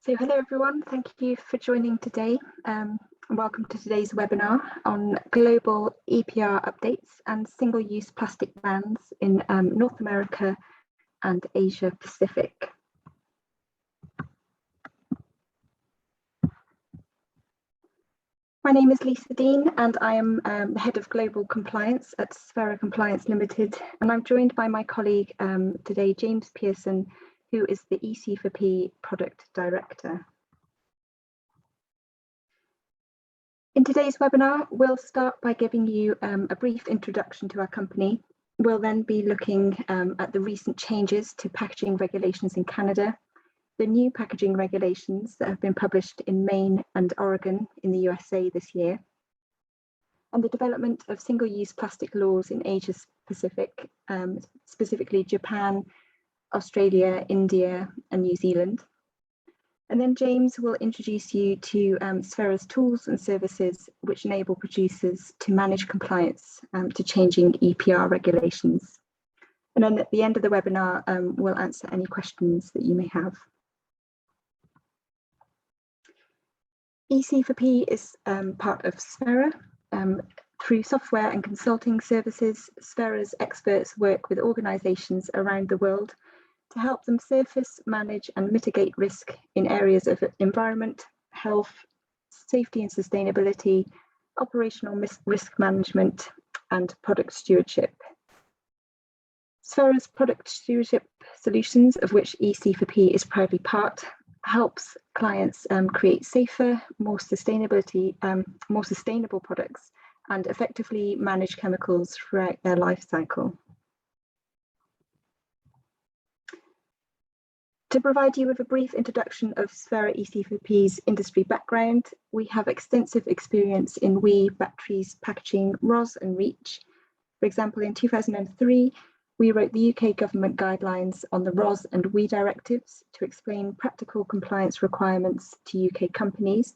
So hello everyone, thank you for joining today and welcome to today's webinar on global EPR updates and single-use plastic bans in North America and Asia Pacific. My name is Lisa Dean and I am the Head of Global Compliance at Sphera Compliance Limited, and I'm joined by my colleague today, James Pearson, who is the EC4P Product Director. In today's webinar, we'll start by giving you a brief introduction to our company. We'll then be looking at the recent changes to packaging regulations in Canada, the new packaging regulations that have been published in Maine and Oregon in the USA this year, and the development of single-use plastic laws in Asia Pacific, specifically Japan, Australia, India, and New Zealand. And then James will introduce you to Sphera's tools and services which enable producers to manage compliance to changing EPR regulations. And then at the end of the webinar, we'll answer any questions that you may have. EC4P is part of Sphera. Through software and consulting services, Sphera's experts work with organisations around the world to help them surface, manage and mitigate risk in areas of environment, health, safety and sustainability, operational risk management and product stewardship. Sphera's product stewardship solutions, of which EC4P is proudly part, helps clients create safer, more sustainable products and effectively manage chemicals throughout their life cycle. To provide you with a brief introduction of Sphera EC4P's industry background, we have extensive experience in WEEE batteries, packaging, RoHS and REACH. For example, in 2003, we wrote the UK government guidelines on the RoHS and WEEE directives to explain practical compliance requirements to UK companies.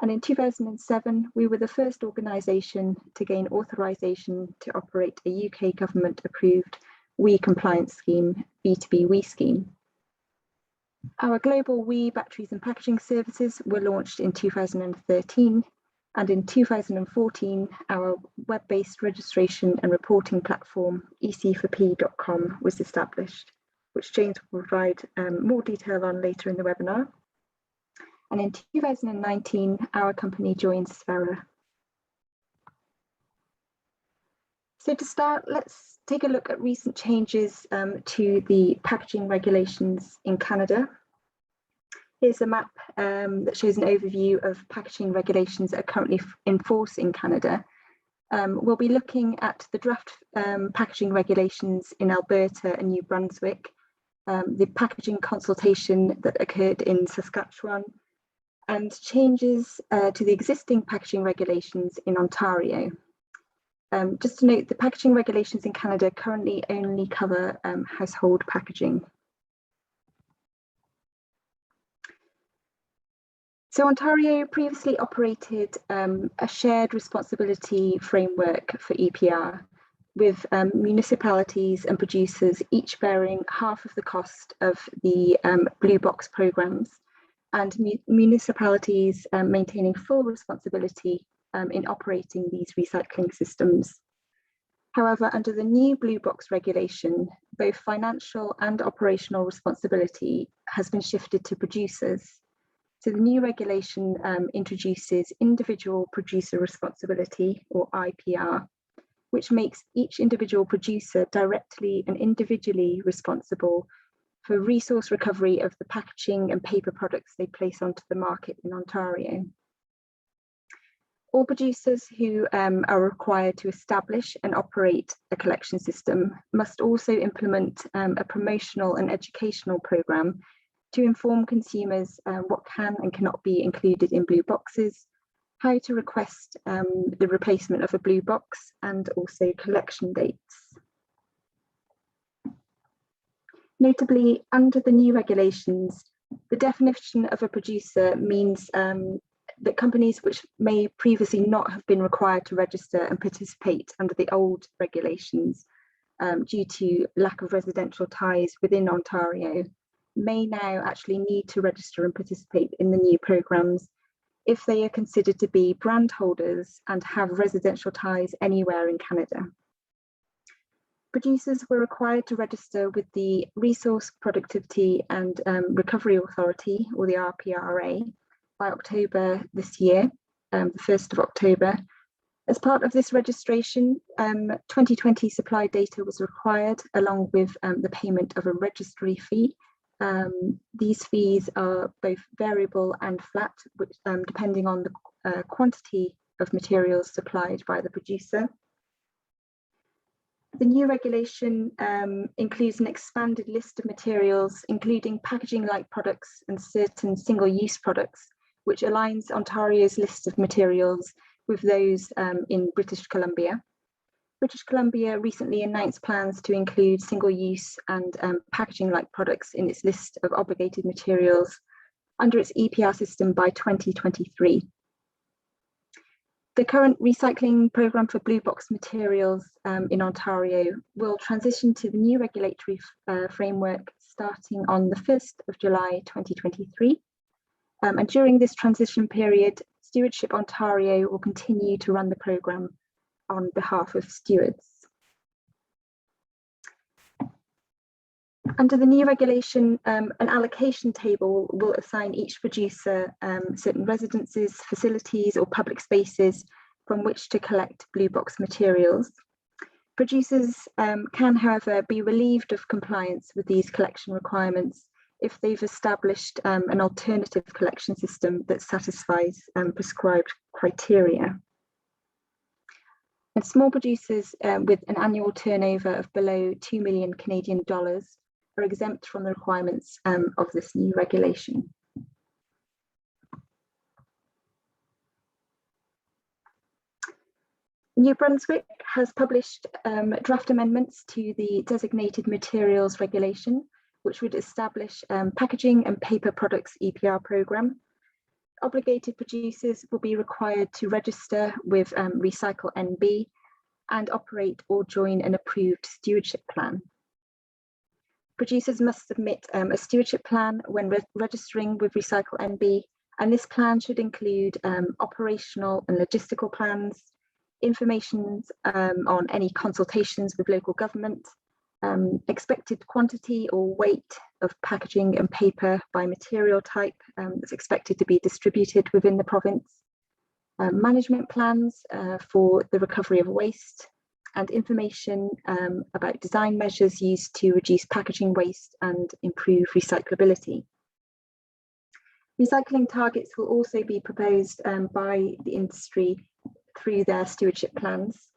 And in 2007, we were the first organisation to gain authorisation to operate a UK government approved WEEE compliance scheme, B2B WEEE scheme. Our global WEEE batteries and packaging services were launched in 2013, and in 2014, our web-based registration and reporting platform, ec4p.com, was established, which James will provide more detail on later in the webinar. And in 2019, our company joined Sphera. So to start, let's take a look at recent changes to the packaging regulations in Canada. Here's a map that shows an overview of packaging regulations that are currently in force in Canada. We'll be looking at the draft packaging regulations in Alberta and New Brunswick, the packaging consultation that occurred in Saskatchewan, and changes to the existing packaging regulations in Ontario. Just to note, the packaging regulations in Canada currently only cover household packaging. So Ontario previously operated a shared responsibility framework for EPR, with municipalities and producers each bearing half of the cost of the Blue Box programs, and municipalities maintaining full responsibility in operating these recycling systems. However, under the new Blue Box regulation, both financial and operational responsibility has been shifted to producers. So the new regulation introduces individual producer responsibility, or IPR, which makes each individual producer directly and individually responsible for resource recovery of the packaging and paper products they place onto the market in Ontario. All producers who are required to establish and operate a collection system must also implement a promotional and educational programme to inform consumers what can and cannot be included in blue boxes, how to request the replacement of a blue box, and also collection dates. Notably, under the new regulations, the definition of a producer means that companies which may previously not have been required to register and participate under the old regulations due to lack of residential ties within Ontario may now actually need to register and participate in the new programmes if they are considered to be brand holders and have residential ties anywhere in Canada. Producers were required to register with the Resource Productivity and Recovery Authority, or the RPRA, by October this year, the 1st of October. As part of this registration, 2020 supply data was required, along with the payment of a registry fee. These fees are both variable and flat, which, depending on the quantity of materials supplied by the producer. The new regulation includes an expanded list of materials, including packaging-like products and certain single-use products, which aligns Ontario's list of materials with those in British Columbia. British Columbia recently announced plans to include single-use and packaging-like products in its list of obligated materials under its EPR system by 2023. The current recycling programme for blue box materials in Ontario will transition to the new regulatory framework starting on the 1st of July 2023. And during this transition period, Stewardship Ontario will continue to run the programme on behalf of stewards. Under the new regulation, an allocation table will assign each producer certain residences, facilities or public spaces from which to collect blue box materials. Producers can, however, be relieved of compliance with these collection requirements if they've established an alternative collection system that satisfies prescribed criteria. And small producers with an annual turnover of below 2 million Canadian dollars are exempt from the requirements of this new regulation. New Brunswick has published draft amendments to the Designated Materials Regulation, which would establish packaging and paper products EPR programme. Obligated producers will be required to register with Recycle NB and operate or join an approved stewardship plan. Producers must submit a stewardship plan when registering with Recycle NB, and this plan should include operational and logistical plans, information on any consultations with local government, expected quantity or weight of packaging and paper by material type that's expected to be distributed within the province, management plans for the recovery of waste, and information about design measures used to reduce packaging waste and improve recyclability. Recycling targets will also be proposed by the industry through their stewardship plans.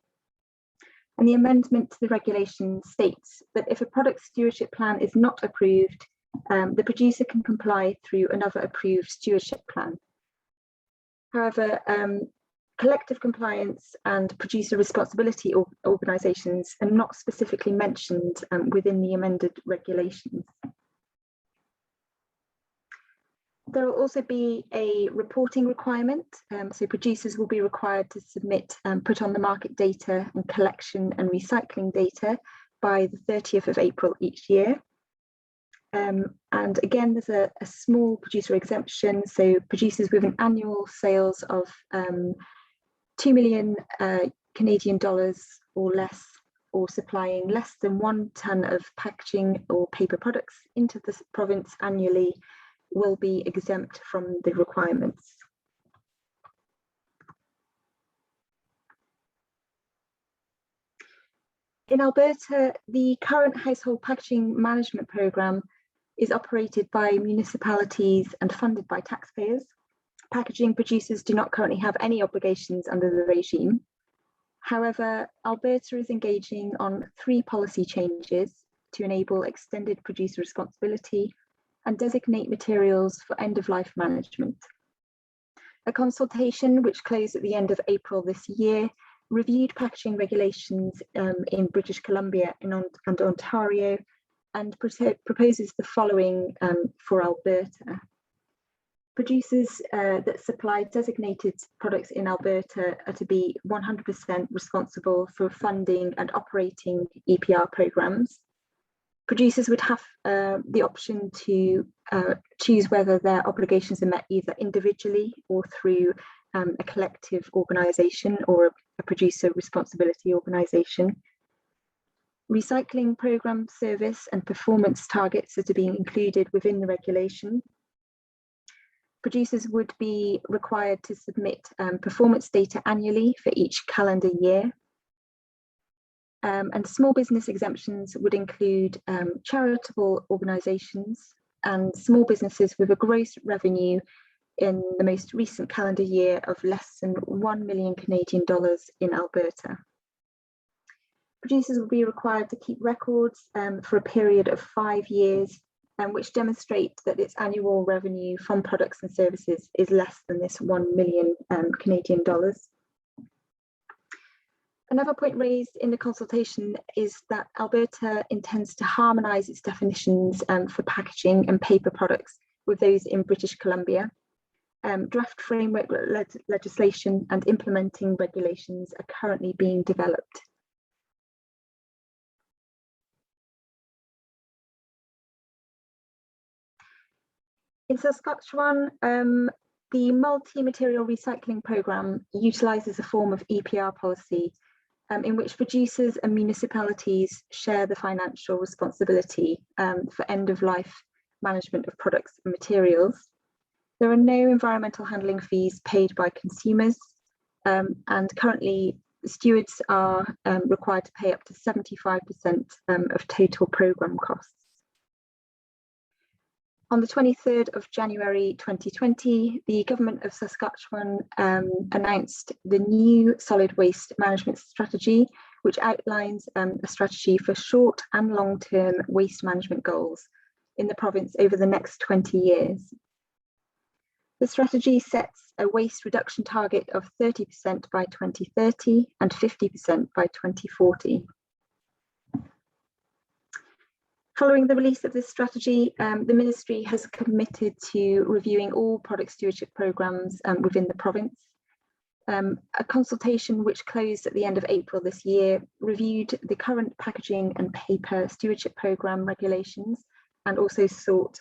And the amendment to the regulation states that if a product stewardship plan is not approved, the producer can comply through another approved stewardship plan. However, collective compliance and producer responsibility organisations are not specifically mentioned within the amended regulations. There will also be a reporting requirement, so producers will be required to submit put on the market data and collection and recycling data by the 30th of April each year. And again, there's a small producer exemption, so producers with an annual sales of 2 million Canadian dollars or less, or supplying less than 1 tonne of packaging or paper products into the province annually, will be exempt from the requirements. In Alberta, the current household packaging management programme is operated by municipalities and funded by taxpayers. Packaging producers do not currently have any obligations under the regime. However, Alberta is engaging on 3 policy changes to enable extended producer responsibility and designate materials for end-of-life management. A consultation, which closed at the end of April this year, reviewed packaging regulations in British Columbia and Ontario, and proposes the following for Alberta. Producers that supply designated products in Alberta are to be 100% responsible for funding and operating EPR programs. Producers would have the option to choose whether their obligations are met either individually or through a collective organisation or a producer responsibility organisation. Recycling programme service and performance targets are to be included within the regulation. Producers would be required to submit performance data annually for each calendar year. And small business exemptions would include charitable organisations and small businesses with a gross revenue in the most recent calendar year of less than 1 million Canadian dollars in Alberta. Producers will be required to keep records for a period of 5 years, which demonstrate that its annual revenue from products and services is less than this 1 million Canadian dollars. Another point raised in the consultation is that Alberta intends to harmonise its definitions for packaging and paper products with those in British Columbia. Draft framework legislation and implementing regulations are currently being developed. In Saskatchewan, the multi-material recycling programme utilises a form of EPR policy in which producers and municipalities share the financial responsibility for end-of-life management of products and materials. There are no environmental handling fees paid by consumers, and currently stewards are required to pay up to 75% of total programme costs. On the 23rd of January 2020, the Government of Saskatchewan announced the new solid waste management strategy, which outlines a strategy for short and long-term waste management goals in the province over the next 20 years. The strategy sets a waste reduction target of 30% by 2030 and 50% by 2040. Following the release of this strategy, the Ministry has committed to reviewing all product stewardship programmes within the province. A consultation which closed at the end of April this year reviewed the current packaging and paper stewardship programme regulations and also sought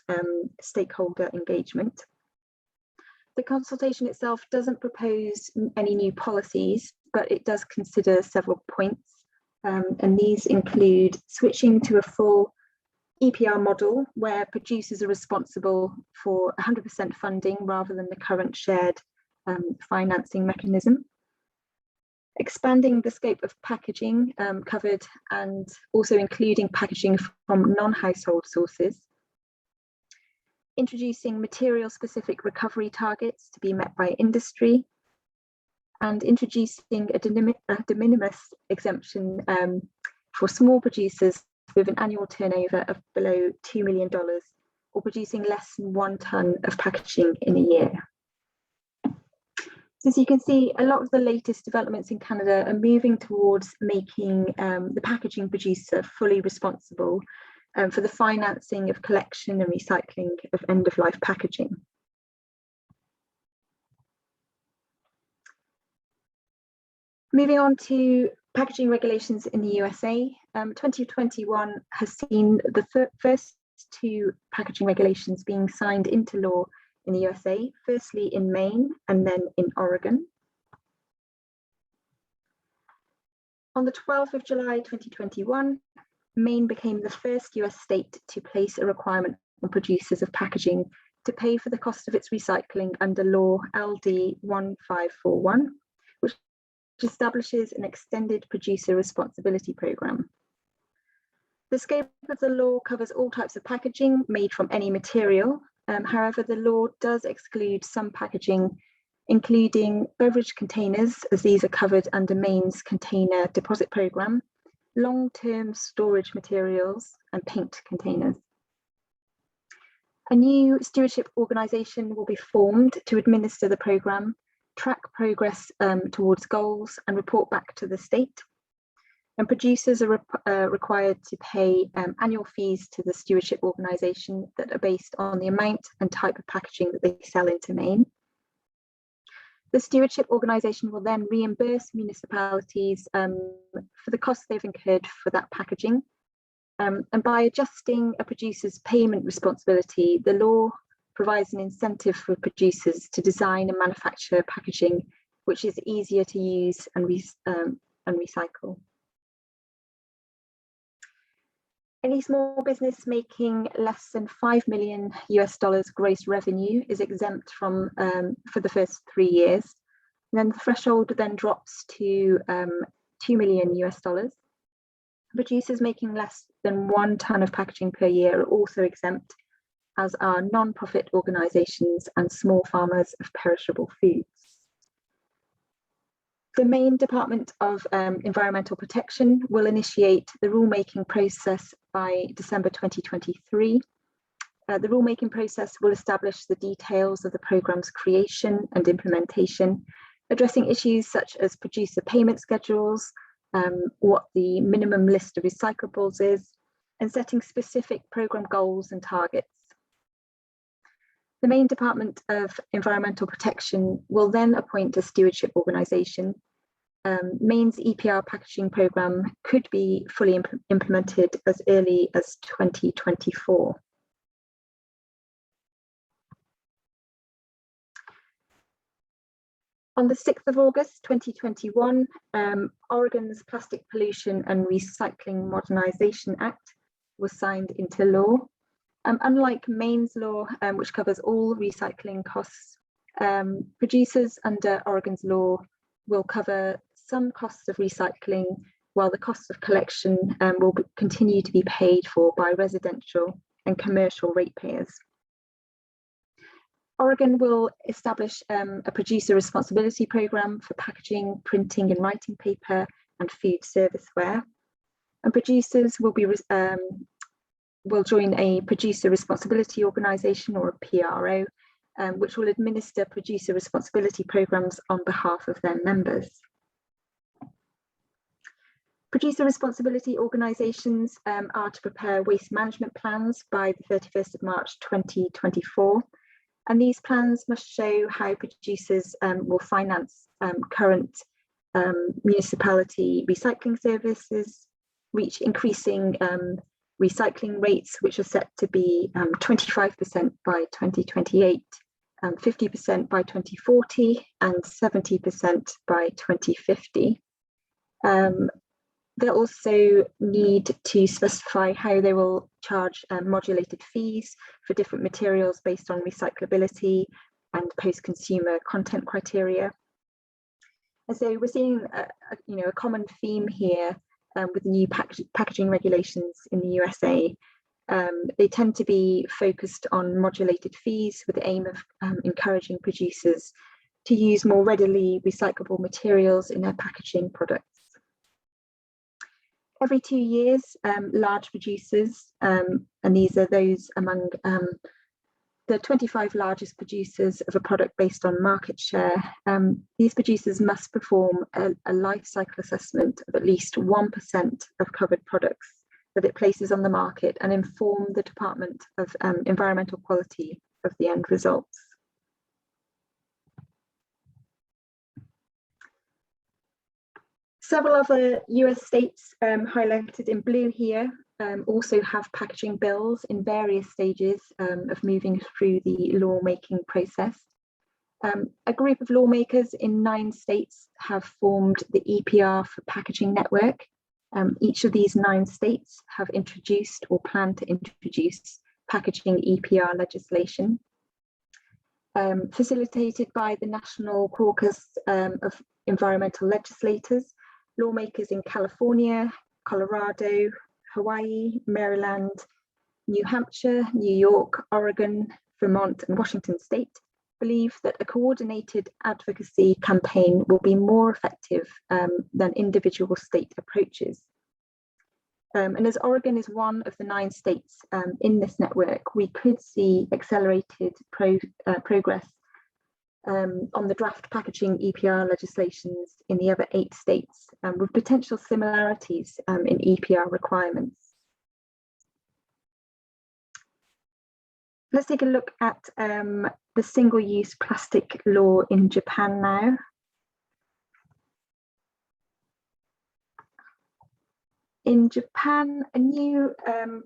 stakeholder engagement. The consultation itself doesn't propose any new policies, but it does consider several points, and these include switching to a full EPR model where producers are responsible for 100% funding rather than the current shared financing mechanism. Expanding the scope of packaging covered and also including packaging from non-household sources. Introducing material-specific recovery targets to be met by industry. And introducing a de minimis exemption for small producers with an annual turnover of below $2 million or producing less than 1 tonne of packaging in a year. So as you can see, a lot of the latest developments in Canada are moving towards making the packaging producer fully responsible for the financing of collection and recycling of end-of-life packaging. Moving on to packaging regulations in the USA, 2021 has seen the first 2 packaging regulations being signed into law in the USA, firstly in Maine and then in Oregon. On the 12th of July 2021, Maine became the first US state to place a requirement on producers of packaging to pay for the cost of its recycling under law LD 1541, which establishes an extended producer responsibility programme. The scope of the law covers all types of packaging made from any material. However, the law does exclude some packaging, including beverage containers, as these are covered under Maine's container deposit programme, long-term storage materials, and paint containers. A new stewardship organisation will be formed to administer the programme, track progress towards goals, and report back to the state. And producers are required to pay annual fees to the stewardship organisation that are based on the amount and type of packaging that they sell into Maine. The stewardship organisation will then reimburse municipalities for the costs they've incurred for that packaging. And by adjusting a producer's payment responsibility, the law provides an incentive for producers to design and manufacture packaging which is easier to use and recycle. Any small business making less than $5 million gross revenue is exempt from for the first 3 years. And then the threshold then drops to $2 million. Producers making less than 1 ton of packaging per year are also exempt, as are non-profit organisations and small farmers of perishable foods. The Maine Department of Environmental Protection will initiate the rulemaking process by December 2023. The rulemaking process will establish the details of the programme's creation and implementation, addressing issues such as producer payment schedules, what the minimum list of recyclables is, and setting specific programme goals and targets. The Maine Department of Environmental Protection will then appoint a stewardship organisation. Maine's EPR packaging programme could be fully implemented as early as 2024. On the 6th of August 2021, Oregon's Plastic Pollution and Recycling Modernisation Act was signed into law. Unlike Maine's law, which covers all recycling costs, producers under Oregon's law will cover some costs of recycling, while the costs of collection will continue to be paid for by residential and commercial ratepayers. Oregon will establish a producer responsibility programme for packaging, printing and writing paper and food serviceware. And producers will join a producer responsibility organisation, or a PRO, which will administer producer responsibility programmes on behalf of their members. Producer responsibility organisations are to prepare waste management plans by the 31st of March 2024. And these plans must show how producers will finance current municipality recycling services, reach increasing recycling rates, which are set to be 25% by 2028, 50% by 2040, and 70% by 2050. They'll also need to specify how they will charge modulated fees for different materials based on recyclability and post-consumer content criteria. And so we're seeing a common theme here with the new packaging regulations in the USA. They tend to be focused on modulated fees with the aim of encouraging producers to use more readily recyclable materials in their packaging products. Every 2 years, large producers, and these are those among the 25 largest producers of a product based on market share, these producers must perform a life cycle assessment of at least 1% of covered products that it places on the market and inform the Department of Environmental Quality of the end results. Several other US states highlighted in blue here also have packaging bills in various stages of moving through the lawmaking process. A group of lawmakers in 9 states have formed the EPR for Packaging Network. Each of these 9 states have introduced or plan to introduce packaging EPR legislation. Facilitated by the National Caucus of Environmental Legislators, lawmakers in California, Colorado, Hawaii, Maryland, New Hampshire, New York, Oregon, Vermont, and Washington State believe that a coordinated advocacy campaign will be more effective than individual state approaches. And as Oregon is one of the 9 states in this network, we could see accelerated progress on the draft packaging EPR legislations in the other 8 states, with potential similarities in EPR requirements. Let's take a look at the single-use plastic law in Japan now. In Japan, a new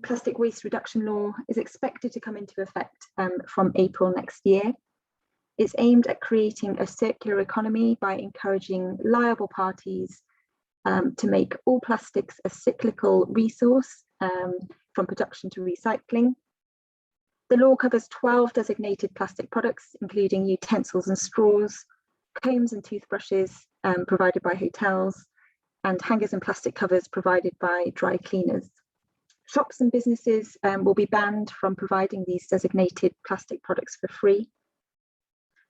plastic waste reduction law is expected to come into effect from April next year. It's aimed at creating a circular economy by encouraging liable parties to make all plastics a cyclical resource from production to recycling. The law covers 12 designated plastic products, including utensils and straws, combs and toothbrushes provided by hotels, and hangers and plastic covers provided by dry cleaners. Shops and businesses will be banned from providing these designated plastic products for free.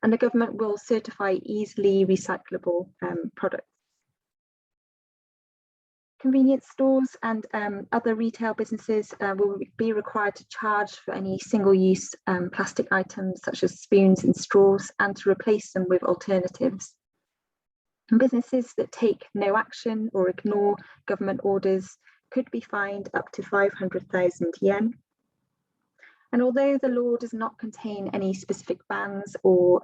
And the government will certify easily recyclable products. Convenience stores and other retail businesses will be required to charge for any single-use plastic items such as spoons and straws, and to replace them with alternatives. And businesses that take no action or ignore government orders could be fined up to 500,000 yen. And although the law does not contain any specific bans or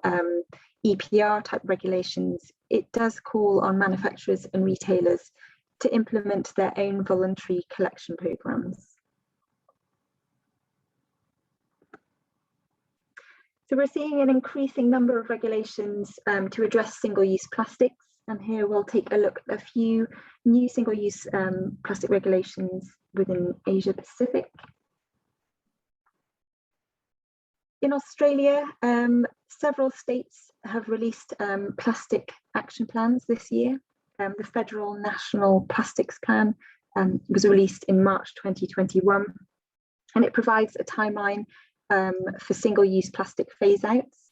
EPR type regulations, it does call on manufacturers and retailers to implement their own voluntary collection programs. So we're seeing an increasing number of regulations to address single-use plastics. And here we'll take a look at a few new single-use plastic regulations within Asia Pacific. In Australia, several states have released plastic action plans this year. The Federal National Plastics Plan was released in March 2021, and it provides a timeline for single-use plastic phase-outs.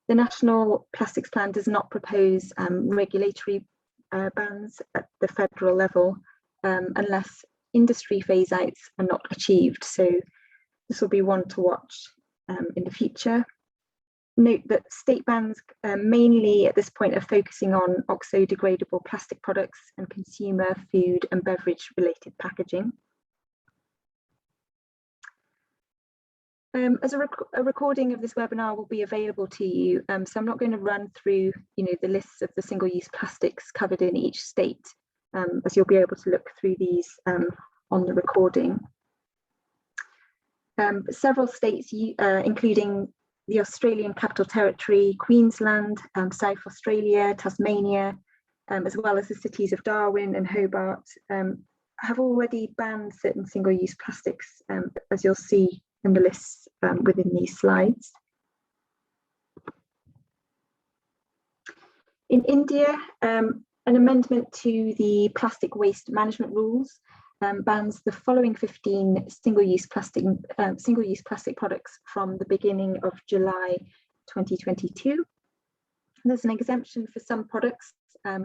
The National Plastics Plan does not propose regulatory bans at the federal level unless industry phase-outs are not achieved. So this will be one to watch in the future. Note that state bans mainly at this point are focusing on oxo-degradable plastic products and consumer food and beverage related packaging. As a recording of this webinar will be available to you, so I'm not going to run through the lists of the single-use plastics covered in each state, as you'll be able to look through these on the recording. Several states, including the Australian Capital Territory, Queensland, South Australia, Tasmania, as well as the cities of Darwin and Hobart, have already banned certain single-use plastics, as you'll see in the lists within these slides. In India, an amendment to the plastic waste management rules bans the following 15 single-use plastic products from the beginning of July 2022. There's an exemption for some products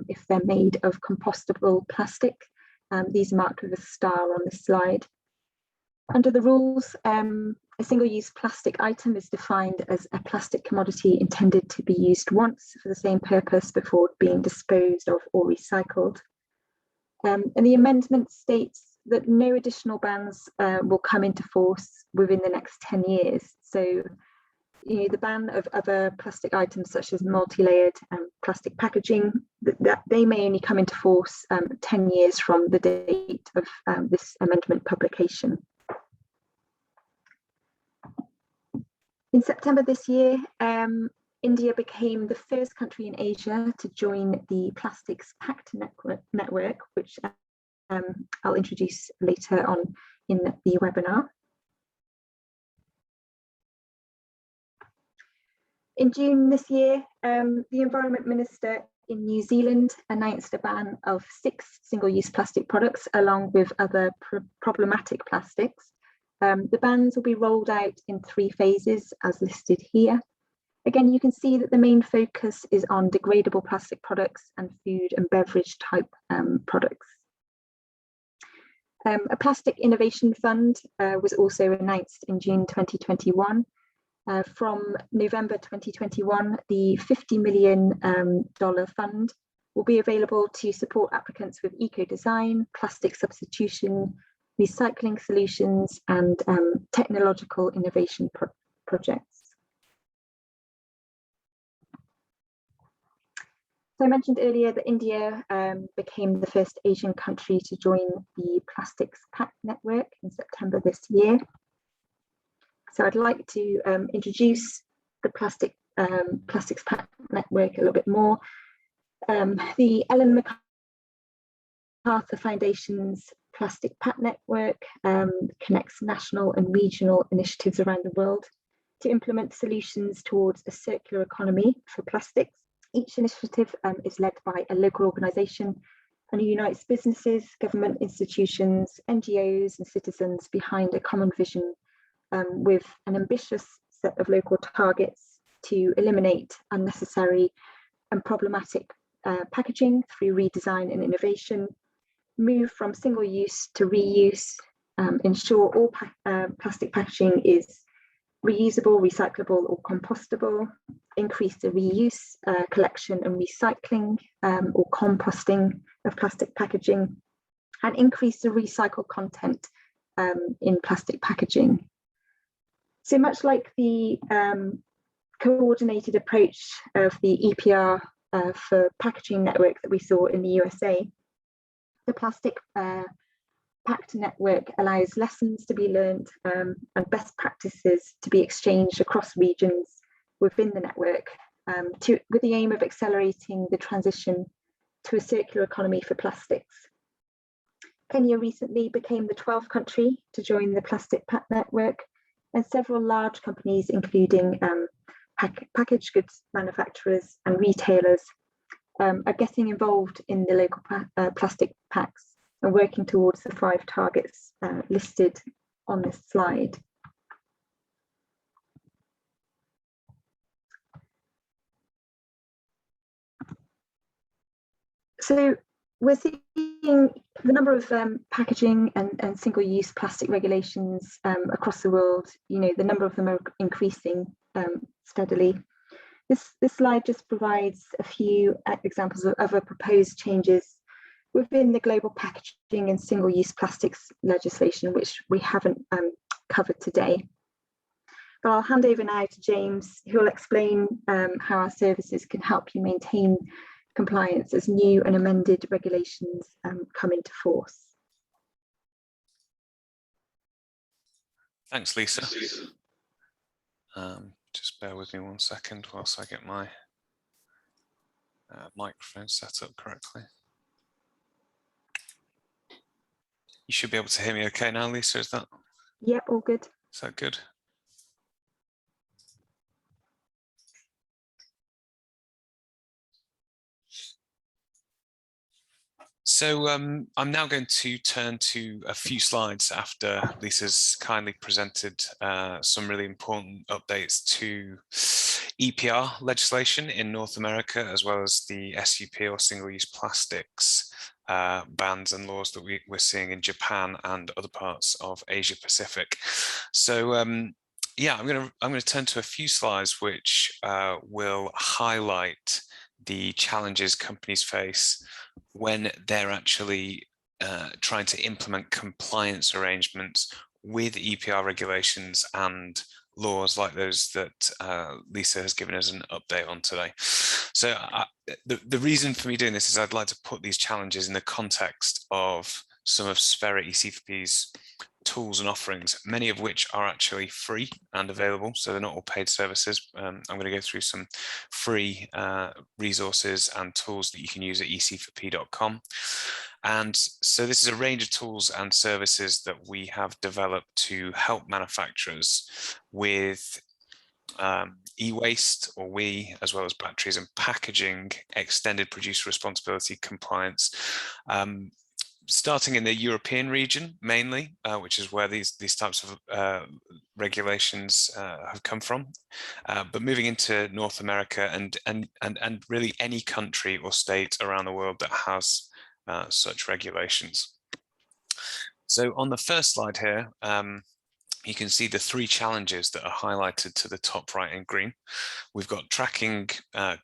if they're made of compostable plastic. These are marked with a star on this slide. Under the rules, a single-use plastic item is defined as a plastic commodity intended to be used once for the same purpose before being disposed of or recycled. And the amendment states that no additional bans will come into force within the next 10 years. So, the ban of other plastic items such as multi-layered plastic packaging, that they may only come into force 10 years from the date of this amendment publication. In September this year, India became the first country in Asia to join the Plastics Pact Network, which I'll introduce later on in the webinar. In June this year, the Environment Minister in New Zealand announced a ban of 6 single-use plastic products along with other problematic plastics. The bans will be rolled out in 3 phases as listed here. Again, you can see that the main focus is on degradable plastic products and food and beverage type products. A plastic innovation fund was also announced in June 2021. From November 2021, the $50 million fund will be available to support applicants with eco-design, plastic substitution, recycling solutions, and technological innovation projects. So I mentioned earlier that India became the first Asian country to join the Plastics Pact Network in September this year. So I'd like to introduce the Plastics Pact Network a little bit more. The Ellen MacArthur Foundation's Plastic Pact Network connects national and regional initiatives around the world to implement solutions towards a circular economy for plastics. Each initiative is led by a local organisation and unites businesses, government institutions, NGOs and citizens behind a common vision with an ambitious set of local targets to eliminate unnecessary and problematic packaging through redesign and innovation, move from single use to reuse, ensure all plastic packaging is reusable, recyclable or compostable, increase the reuse, collection and recycling or composting of plastic packaging, and increase the recycled content in plastic packaging. So much like the coordinated approach of the EPR for packaging network that we saw in the USA, the Plastic Pact Network allows lessons to be learned and best practices to be exchanged across regions within the network with the aim of accelerating the transition to a circular economy for plastics. Kenya recently became the 12th country to join the Plastic Pact Network, and several large companies, including packaged goods manufacturers and retailers, are getting involved in the local plastic pacts and working towards the 5 targets listed on this slide. So we're seeing the number of packaging and single-use plastic regulations across the world. You know, the number of them are increasing steadily. This slide just provides a few examples of other proposed changes within the global packaging and single-use plastics legislation, which we haven't covered today. But I'll hand over now to James, who will explain how our services can help you maintain compliance as new and amended regulations come into force. Thanks, Lisa. Just bear with me 1 second whilst I get my microphone set up correctly. You should be able to hear me okay now, Lisa, is that? Yep, all good. Is that good? So I'm now going to turn to a few slides after Lisa's kindly presented some really important updates to EPR legislation in North America, as well as the SUP or single-use plastics bans and laws that we're seeing in Japan and other parts of Asia Pacific. So yeah, I'm going to turn to a few slides which will highlight the challenges companies face when they're actually trying to implement compliance arrangements with EPR regulations and laws like those that Lisa has given us an update on today. So the reason for me doing this is I'd like to put these challenges in the context of some of Sphera ECP's tools and offerings, many of which are actually free and available, so they're not all paid services. I'm going to go through some free resources and tools that you can use at ecpp.com. And so this is a range of tools and services that we have developed to help manufacturers with e-waste, or as well as batteries and packaging, extended producer responsibility compliance, starting in the European region mainly, which is where these types of regulations have come from, but moving into North America and really any country or state around the world that has such regulations. So on the first slide here, you can see the 3 challenges that are highlighted to the top right in green. We've got tracking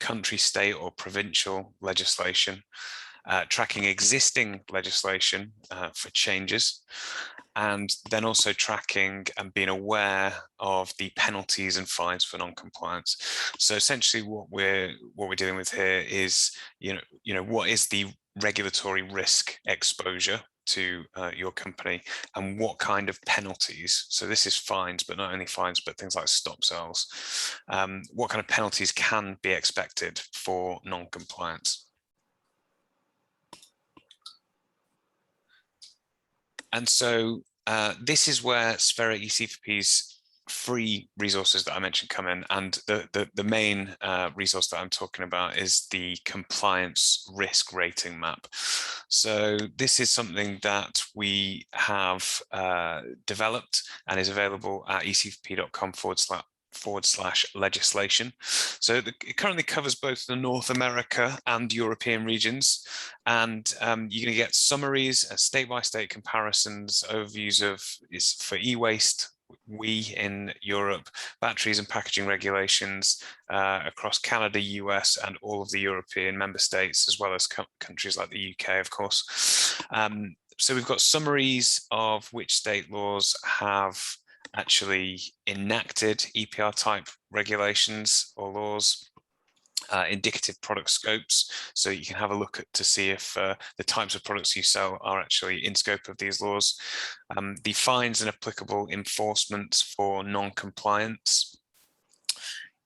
country, state or provincial legislation, tracking existing legislation for changes, and then also tracking and being aware of the penalties and fines for non-compliance. So essentially what we're dealing with here is, what is the regulatory risk exposure to your company, and what kind of penalties, so this is fines, but not only fines, but things like stop sales, what kind of penalties can be expected for non-compliance. And so this is where Sphera ECFP's free resources that I mentioned come in, and the main resource that I'm talking about is the compliance risk rating map. So this is something that we have developed and is available at ecfp.com/legislation. So it currently covers both the North America and European regions, and you're going to get summaries, state-by-state comparisons, overviews of for e-waste, we in Europe, batteries and packaging regulations across Canada, US, and all of the European member states, as well as countries like the UK, of course. So we've got summaries of which state laws have actually enacted EPR type regulations or laws, indicative product scopes, so you can have a look to see if the types of products you sell are actually in scope of these laws, the fines and applicable enforcements for non-compliance,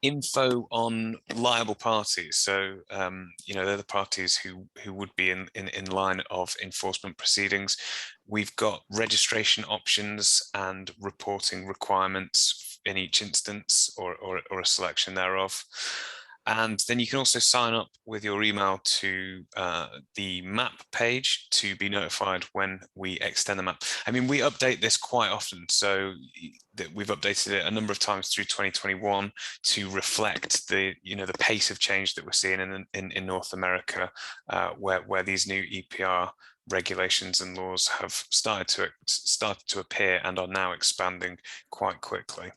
info on liable parties, so they're the parties who would be in line of enforcement proceedings. We've got registration options and reporting requirements in each instance, or a selection thereof. And then you can also sign up with your email to the map page to be notified when we extend the map. I mean, we update this quite often, so we've updated it a number of times through 2021 to reflect the pace of change that we're seeing in North America, where these new EPR regulations and laws have started to appear and are now expanding quite quickly.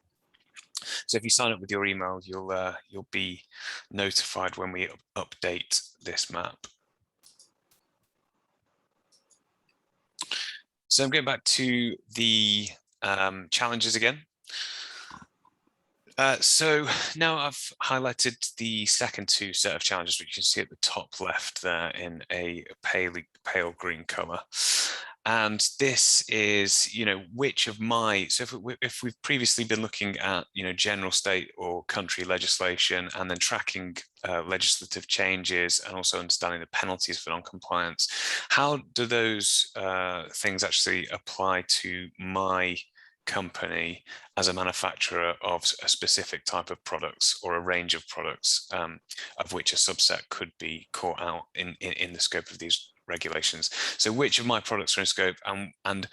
So if you sign up with your email, you'll be notified when we update this map. So I'm going back to the challenges again. So now I've highlighted the second two set of challenges, which you can see at the top left there in a pale green color. And this is, which of my, so if we've previously been looking at, general state or country legislation, and then tracking legislative changes and also understanding the penalties for non-compliance, how do those things actually apply to my company as a manufacturer of a specific type of products or a range of products, of which a subset could be caught out in the scope of these regulations? So which of my products are in scope, and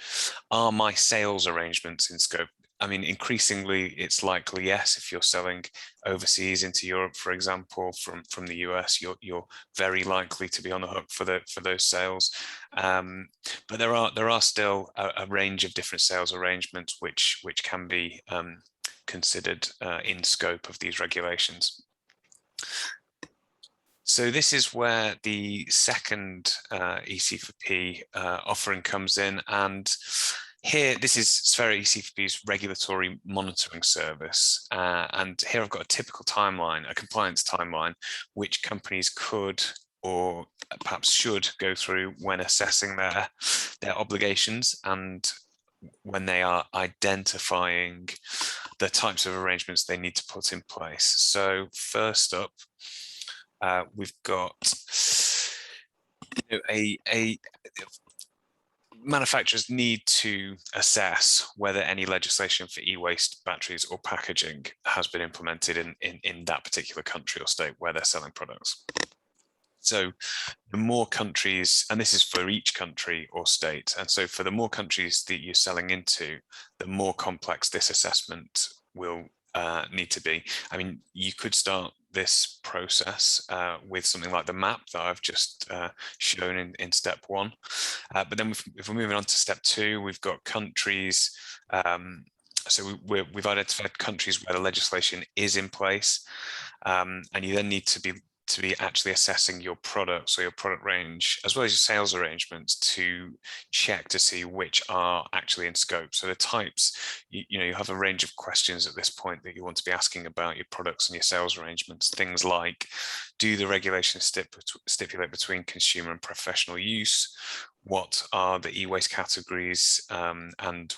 are my sales arrangements in scope? I mean, increasingly, it's likely yes. If you're selling overseas into Europe, for example, from the US, you're very likely to be on the hook for those sales. But there are still a range of different sales arrangements which can be considered in scope of these regulations. So this is where the second EC4P offering comes in, and here, this is Sphera EC4P's regulatory monitoring service, and here I've got a typical timeline, a compliance timeline, which companies could or perhaps should go through when assessing their obligations and when they are identifying the types of arrangements they need to put in place. So first up, we've got manufacturers need to assess whether any legislation for e-waste, batteries, or packaging has been implemented in that particular country or state where they're selling products. So the more countries, and this is for each country or state, and so for the more countries that you're selling into, the more complex this assessment will need to be. I mean, you could start this process with something like the map that I've just shown in step one. But then if we're moving on to step two, we've got countries. So we've identified countries where the legislation is in place, and you then need to be to be actually assessing your products or your product range, as well as your sales arrangements, to check to see which are actually in scope. So the types, you have a range of questions at this point that you want to be asking about your products and your sales arrangements. Things like, do the regulations stipulate between consumer and professional use? What are the e-waste categories, and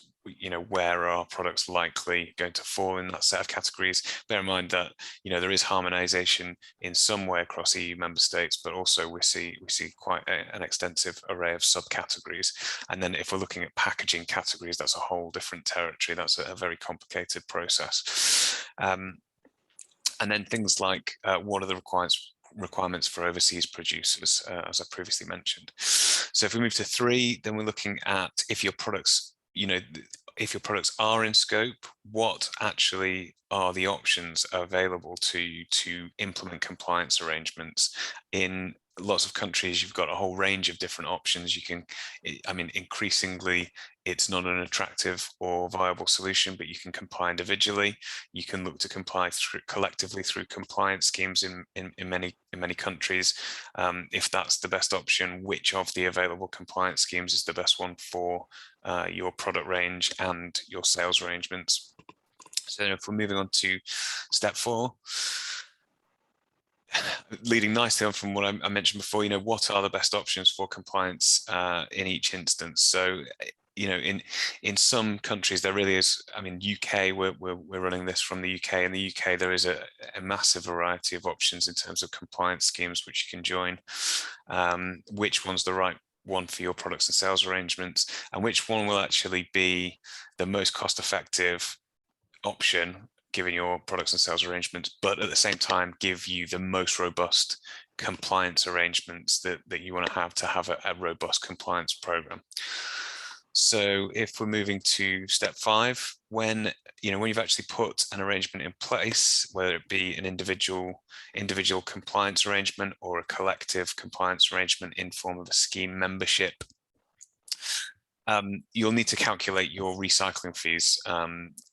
where are products likely going to fall in that set of categories? Bear in mind that there is harmonization in some way across EU member states, but also we see quite an extensive array of subcategories. And then if we're looking at packaging categories, that's a whole different territory. That's a very complicated process. And then things like what are the requirements for overseas producers, as I previously mentioned. So if we move to 3, then we're looking at if your products, if your products are in scope, what actually are the options available to you to implement compliance arrangements. In lots of countries, you've got a whole range of different options. Increasingly, it's not an attractive or viable solution, but you can comply individually. You can look to comply collectively through compliance schemes in many countries. If that's the best option, which of the available compliance schemes is the best one for your product range and your sales arrangements? So if we're moving on to step 4, leading nicely on from what I mentioned before, what are the best options for compliance in each instance? So, in some countries there really is. UK, we're running this from the UK. In the UK, there is a massive variety of options in terms of compliance schemes which you can join. Which one's the right one for your products and sales arrangements, and which one will actually be the most cost-effective option given your products and sales arrangements, but at the same time give you the most robust compliance arrangements that you want to have a robust compliance program. So if we're moving to step 5, when you've actually put an arrangement in place, whether it be an individual compliance arrangement or a collective compliance arrangement in form of a scheme membership, you'll need to calculate your recycling fees.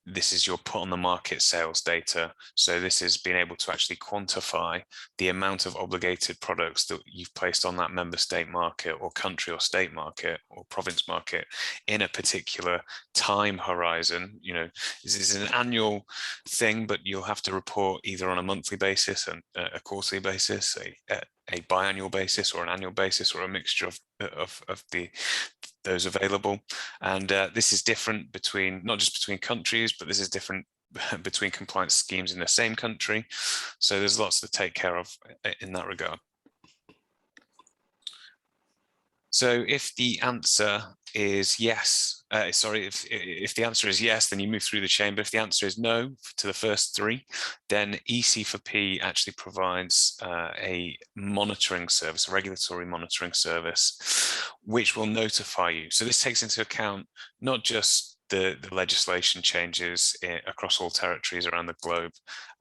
This is your put on the market sales data. So this is being able to actually quantify the amount of obligated products that you've placed on that member state market or country or state market or province market in a particular time horizon. This is an annual thing, but you'll have to report either on a monthly basis and a quarterly basis, a biannual basis, or an annual basis, or a mixture of those available. And this is different not just between countries, but this is different between compliance schemes in the same country. So there's lots to take care of in that regard. So if the answer is yes, if the answer is yes, then you move through the chain. But if the answer is no to the first 3, then EC4P actually provides a monitoring service, a regulatory monitoring service, which will notify you. So this takes into account not just the legislation changes across all territories around the globe,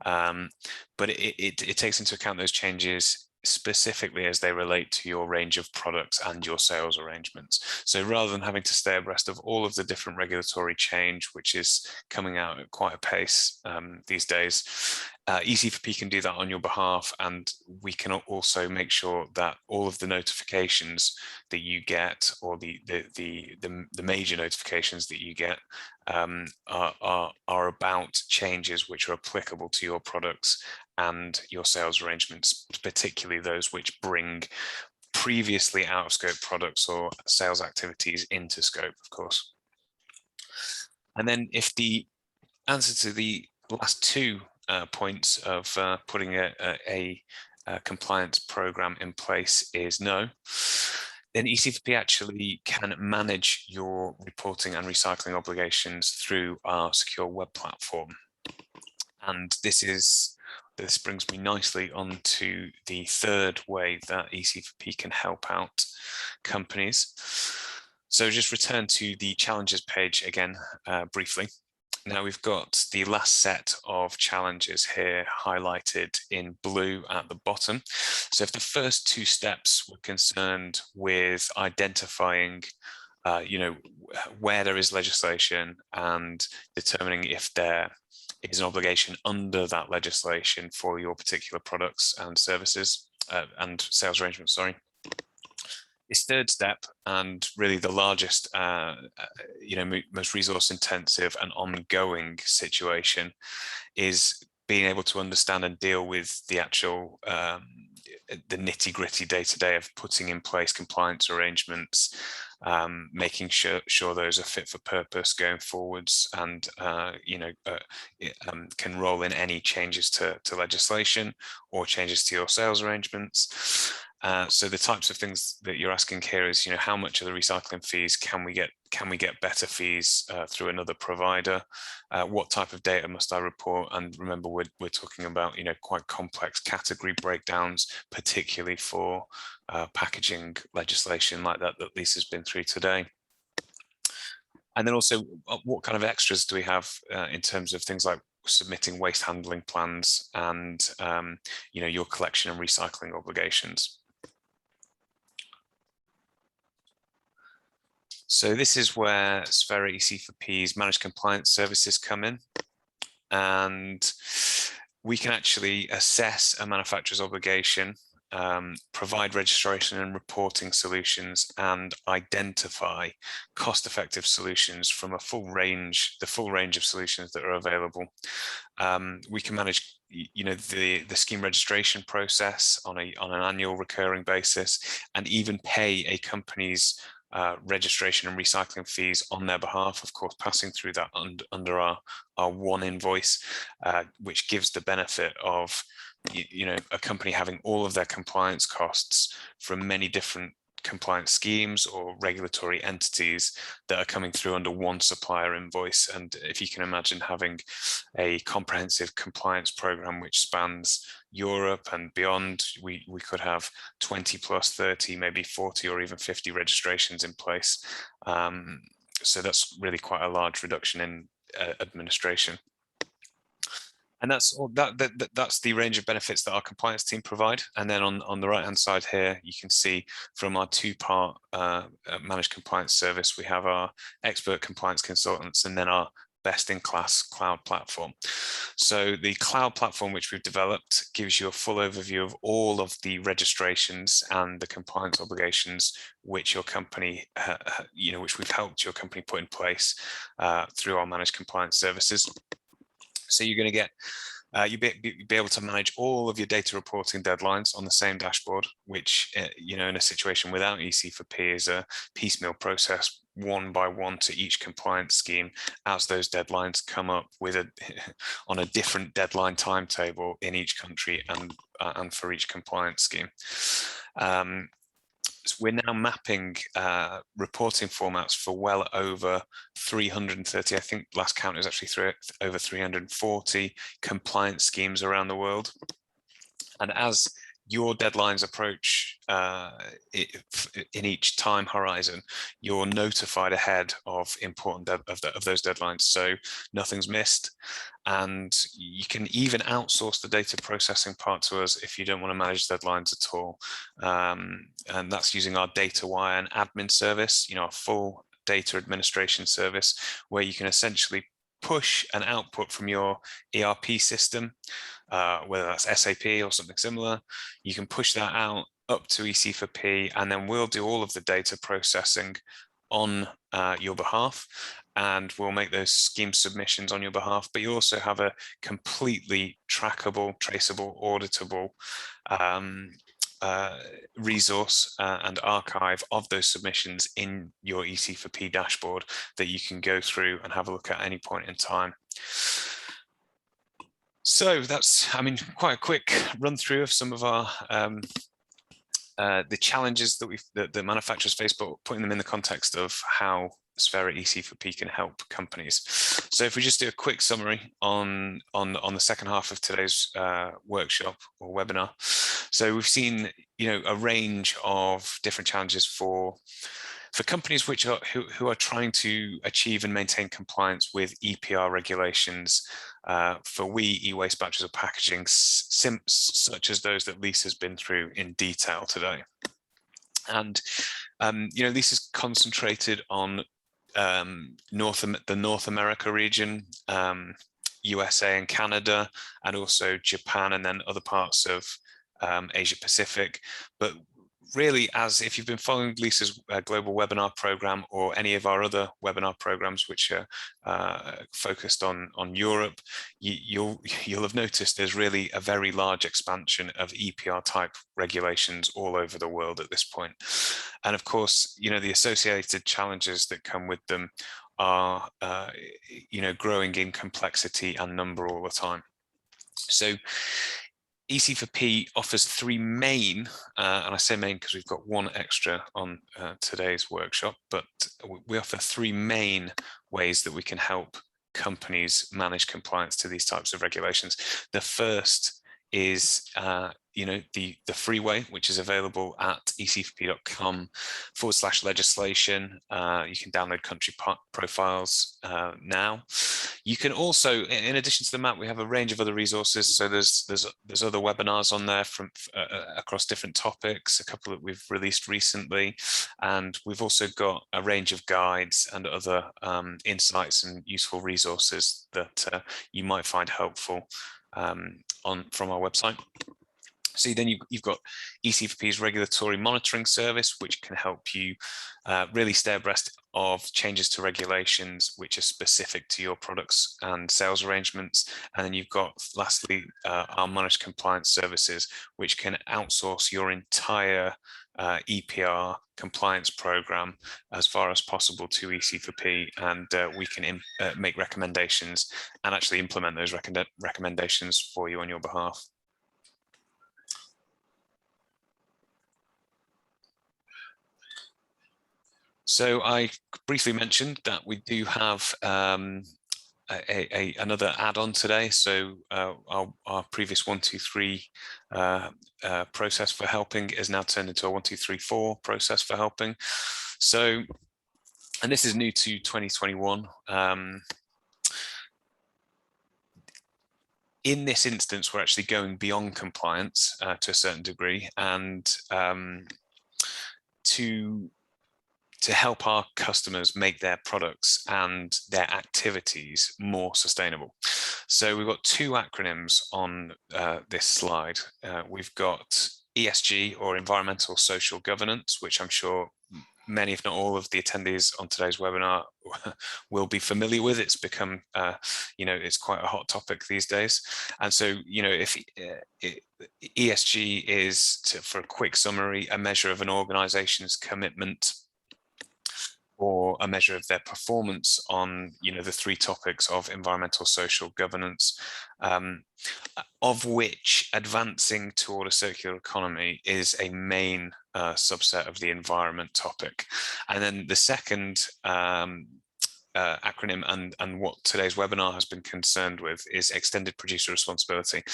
but it takes into account those changes specifically as they relate to your range of products and your sales arrangements. So rather than having to stay abreast of all of the different regulatory change, which is coming out at quite a pace these days, EC4P can do that on your behalf, and we can also make sure that all of the notifications that you get, or the major notifications that you get, are about changes which are applicable to your products and your sales arrangements, particularly those which bring previously out of scope products or sales activities into scope, of course. And then if the answer to the last 2 points of putting a compliance program in place is no, then EC4P actually can manage your reporting and recycling obligations through our secure web platform. And this brings me nicely on to the 3rd way that EC4P can help out companies. So just return to the challenges page again briefly. Now we've got the last set of challenges here highlighted in blue at the bottom. So if the first 2 steps were concerned with identifying where there is legislation and determining if there is an obligation under that legislation for your particular products and services and sales arrangements, sorry. This third step, and really the largest, most resource intensive and ongoing situation, is being able to understand and deal with the actual the nitty-gritty day-to-day of putting in place compliance arrangements, making sure those are fit for purpose going forwards, and can roll in any changes to legislation or changes to your sales arrangements. So the types of things that you're asking here is, how much of the recycling fees can we get? Can we get better fees through another provider? What type of data must I report? And remember, we're talking about quite complex category breakdowns, particularly for packaging legislation like that Lisa's been through today. And then also, what kind of extras do we have in terms of things like submitting waste handling plans and your collection and recycling obligations? So this is where Sphera EC4P's managed compliance services come in, and we can actually assess a manufacturer's obligation, provide registration and reporting solutions, and identify cost-effective solutions from the full range of solutions that are available. We can manage the scheme registration process on an annual recurring basis, and even pay a company's registration and recycling fees on their behalf, of course, passing through that under our one invoice, which gives the benefit of a company having all of their compliance costs from many different compliance schemes or regulatory entities that are coming through under one supplier invoice. And if you can imagine having a comprehensive compliance program which spans Europe and beyond, we could have 20 plus 30, maybe 40 or even 50 registrations in place. So that's really quite a large reduction in administration. And that's the range of benefits that our compliance team provide. And then on the right hand side here, you can see from our two-part managed compliance service, we have our expert compliance consultants and then our best-in-class cloud platform. So the cloud platform which we've developed gives you a full overview of all of the registrations and the compliance obligations which your company, which we've helped your company put in place through our managed compliance services. So you're going to get, you'll be able to manage all of your data reporting deadlines on the same dashboard, which, in a situation without EC4P is a piecemeal process, one by one to each compliance scheme as those deadlines come up on a different deadline timetable in each country and for each compliance scheme. So we're now mapping reporting formats for well over 330, I think last count is actually over 340 compliance schemes around the world. And as your deadlines approach in each time horizon, you're notified ahead of of those deadlines, so nothing's missed. And you can even outsource the data processing part to us if you don't want to manage deadlines at all. And that's using our data wire and admin service, a full data administration service where you can essentially push an output from your ERP system, whether that's SAP or something similar. You can push that out up to EC4P, and then we'll do all of the data processing on your behalf, and we'll make those scheme submissions on your behalf. But you also have a completely trackable, traceable, auditable resource and archive of those submissions in your EC4P dashboard that you can go through and have a look at any point in time. So that's, quite a quick run through of some of our the challenges that the manufacturers face, but putting them in the context of how Sphera EC4P can help companies. So if we just do a quick summary on the second half of today's workshop or webinar. So we've seen a range of different challenges for companies who are trying to achieve and maintain compliance with EPR regulations for e-waste batches of packaging, such as those that Lisa's been through in detail today. And Lisa's concentrated on the North America region, USA and Canada, and also Japan, and then other parts of Asia Pacific. But really, as if you've been following Lisa's global webinar program or any of our other webinar programs which are focused on Europe, you'll have noticed there's really a very large expansion of EPR type regulations all over the world at this point. And of course, you know, the associated challenges that come with them are you know, growing in complexity and number all the time. So EC4P offers three main, and I say main because we've got one extra on today's workshop, but we offer three main ways that we can help companies manage compliance to these types of regulations. The first is you know, the free way, which is available at ec4p.com/legislation. You can download country profiles now. You can also, in addition to the map, we have a range of other resources. So there's other webinars on there from across different topics, a couple that we've released recently, and we've also got a range of guides and other insights and useful resources that you might find helpful from our website. So then you've got EC4P's regulatory monitoring service, which can help you really stay abreast of changes to regulations which are specific to your products and sales arrangements. And then you've got, lastly, our managed compliance services, which can outsource your entire EPR compliance program as far as possible to EC4P, and we can make recommendations and actually implement those recommendations for you on your behalf. So I briefly mentioned that we do have another add-on today. So our previous 1, 2, 3 process for helping is now turned into a 1, 2, 3, 4 process for helping. So, and this is new to 2021. In this instance, we're actually going beyond compliance to a certain degree, and to help our customers make their products and their activities more sustainable. So we've got two acronyms on this slide. We've got ESG, or environmental social governance, which I'm sure many, if not all, of the attendees on today's webinar will be familiar with. It's become, you know, it's quite a hot topic these days. And so, you know, if ESG is, for a quick summary, a measure of an organization's commitment or a measure of their performance on, you know, the three topics of environmental, social, governance, of which advancing toward a circular economy is a main subset of the environment topic. And then the second acronym and what today's webinar has been concerned with is extended producer responsibility.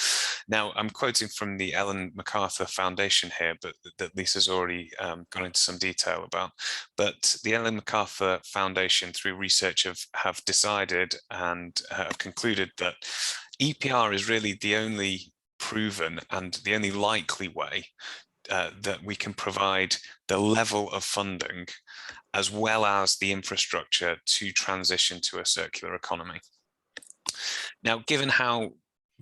Now, I'm quoting from the Ellen MacArthur Foundation here, but that Lisa's already gone into some detail about. But the Ellen MacArthur Foundation, through research, have decided and have concluded that EPR is really the only proven and the only likely way that we can provide the level of funding as well as the infrastructure to transition to a circular economy. Now, given how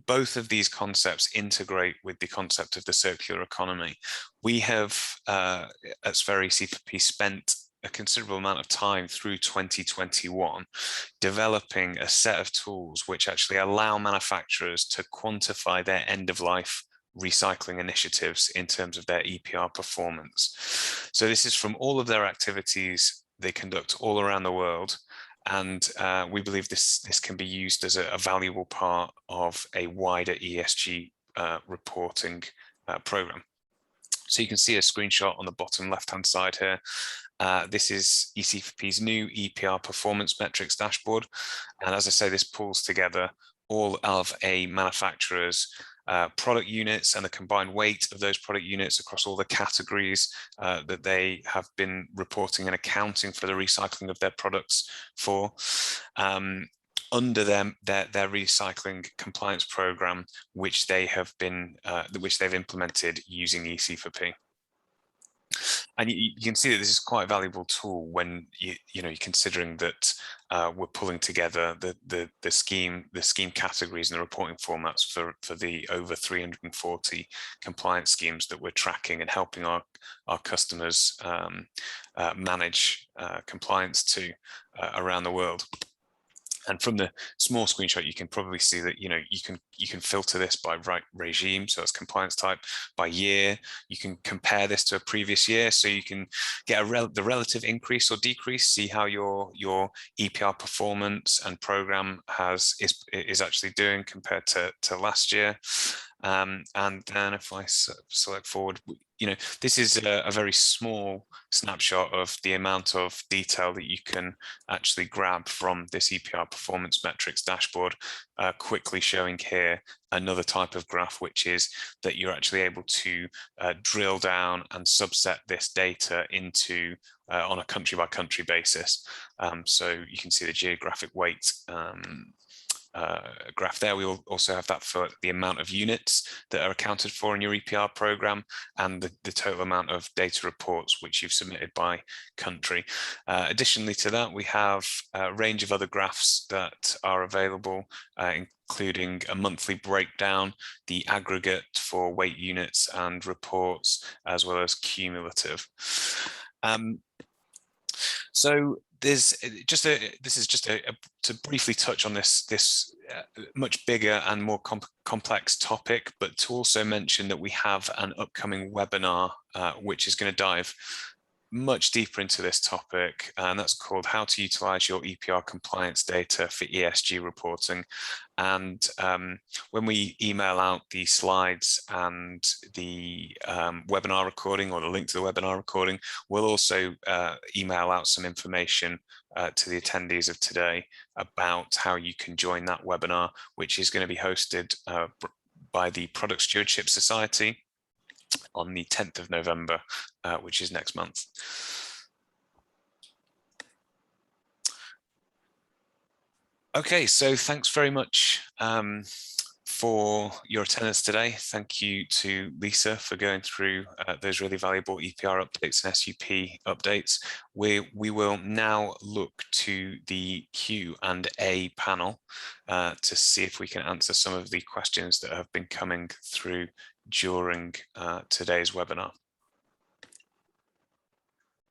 both of these concepts integrate with the concept of the circular economy, we have at Sphere EC4P spent a considerable amount of time through 2021 developing a set of tools which actually allow manufacturers to quantify their end-of-life recycling initiatives in terms of their EPR performance. So this is from all of their activities they conduct all around the world, and we believe this can be used as a valuable part of a wider ESG reporting program. So you can see a screenshot on the bottom left-hand side here. This is EC4P's new EPR performance metrics dashboard, and as I say, this pulls together all of a manufacturer's product units and the combined weight of those product units across all the categories that they have been reporting and accounting for the recycling of their products for, under their recycling compliance program, which they have been which they've implemented using EC4P. And you can see that this is quite a valuable tool when you're considering that we're pulling together the scheme categories and the reporting formats for the over 340 compliance schemes that we're tracking and helping our customers manage compliance to around the world. And from the small screenshot, you can probably see that you can filter this by regime, so it's compliance type, by year. You can compare this to a previous year, so you can get the relative increase or decrease, see how your EPR performance and program is actually doing compared to last year. And then if I select forward, this is a very small snapshot of the amount of detail that you can actually grab from this EPR performance metrics dashboard, quickly showing here another type of graph, which is that you're actually able to drill down and subset this data into on a country by country basis. So you can see the geographic weight graph there. We will also have that for the amount of units that are accounted for in your EPR program and the total amount of data reports which you've submitted by country. Additionally to that, we have a range of other graphs that are available, including a monthly breakdown, the aggregate for weight units and reports, as well as cumulative. So this is just to briefly touch on this much bigger and more complex topic, but to also mention that we have an upcoming webinar which is going to dive much deeper into this topic, and that's called How to Utilize Your EPR Compliance Data for ESG Reporting. And when we email out the slides and the webinar recording, or the link to the webinar recording, we'll also email out some information to the attendees of today about how you can join that webinar, which is going to be hosted by the Product Stewardship Society on the 10th of November, which is next month. Okay, so thanks very much for your attendance today. Thank you to Lisa for going through those really valuable EPR updates and SUP updates. We will now look to the Q&A panel to see if we can answer some of the questions that have been coming through during today's webinar.